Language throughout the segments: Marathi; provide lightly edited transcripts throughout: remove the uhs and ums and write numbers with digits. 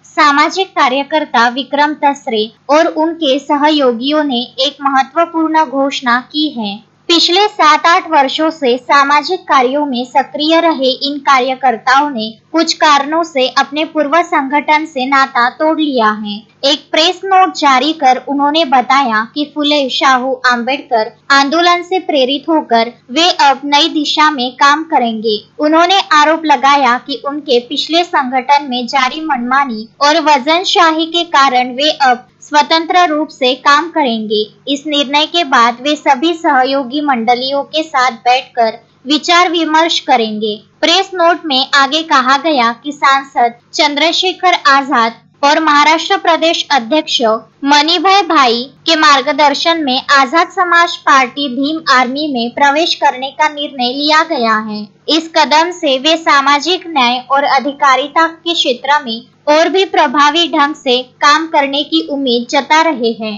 सामाजिक कार्यकर्ता विक्रम तसरे और उनके सहयोगियों ने एक महत्वपूर्ण घोषणा की है। पिछले 7-8 वर्षों से सामाजिक कार्यों में सक्रिय रहे इन कार्यकर्ताओं ने कुछ कारणों से अपने पूर्व संगठन से नाता तोड़ लिया है। एक प्रेस नोट जारी कर उन्होंने बताया कि फुले शाहू आंबेडकर आंदोलन से प्रेरित होकर वे अब नई दिशा में काम करेंगे। उन्होंने आरोप लगाया कि उनके पिछले संगठन में जारी मनमानी और वजनशाही के कारण वे अब स्वतंत्र रूप से काम करेंगे। इस निर्णय के बाद वे सभी सहयोगी मंडलियों के साथ बैठकर विचार विमर्श करेंगे। प्रेस नोट में आगे कहा गया कि सांसद चंद्रशेखर आजाद और महाराष्ट्र प्रदेश अध्यक्ष मणिभाई भाई के मार्गदर्शन में आजाद समाज पार्टी भीम आर्मी में प्रवेश करने का निर्णय लिया गया है। इस कदम से वे सामाजिक न्याय और अधिकारिता के क्षेत्र में और भी प्रभावी ढंग से काम करने की उम्मीद जता रहे हैं।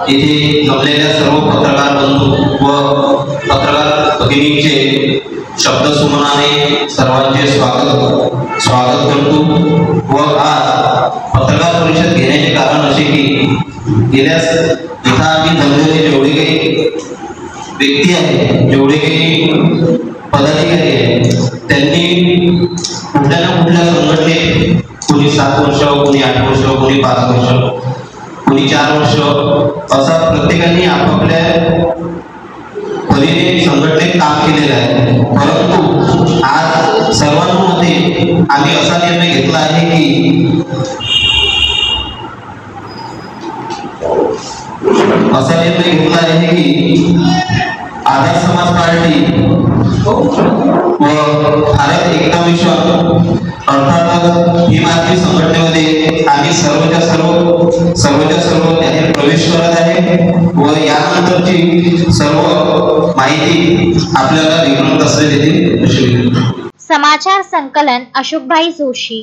इथे जमलेल्या सर्व पत्रकार बंधू व पत्रकार भगिनींचे शब्द सुमनाने सर्वांचे स्वागत करतो व आज पत्रकार परिषद घेण्याचे कारण असे की गेल्या इथं आम्ही जमलेले जेवढे काही व्यक्ती आहेत, जेवढे काही पदाधिकारी आहेत, त्यांनी कुठल्या ना कुठल्या संघटनेत कोणी 7 वर्ष, कोणी 8 वर्ष, कोणी 5 वर्ष, कोणी 4 वर्ष असा प्रत्येकाने आपापल्या परीने संघटनेत काम केलेलं आहे। परंतु आज सर्वांमध्ये आम्ही असा निर्णय घेतला आहे की आझाद समाज पार्टी व भारत एकता मिशन अर्थात भीम आर्मी संघटनेमध्ये आम्ही सर्वच्या सर्व त्याने प्रवेश करत आहे व यानंतरची सर्व माहिती आपल्याला विक्रम तसरे देतील। समाचार संकलन अशोकभाई जोशी।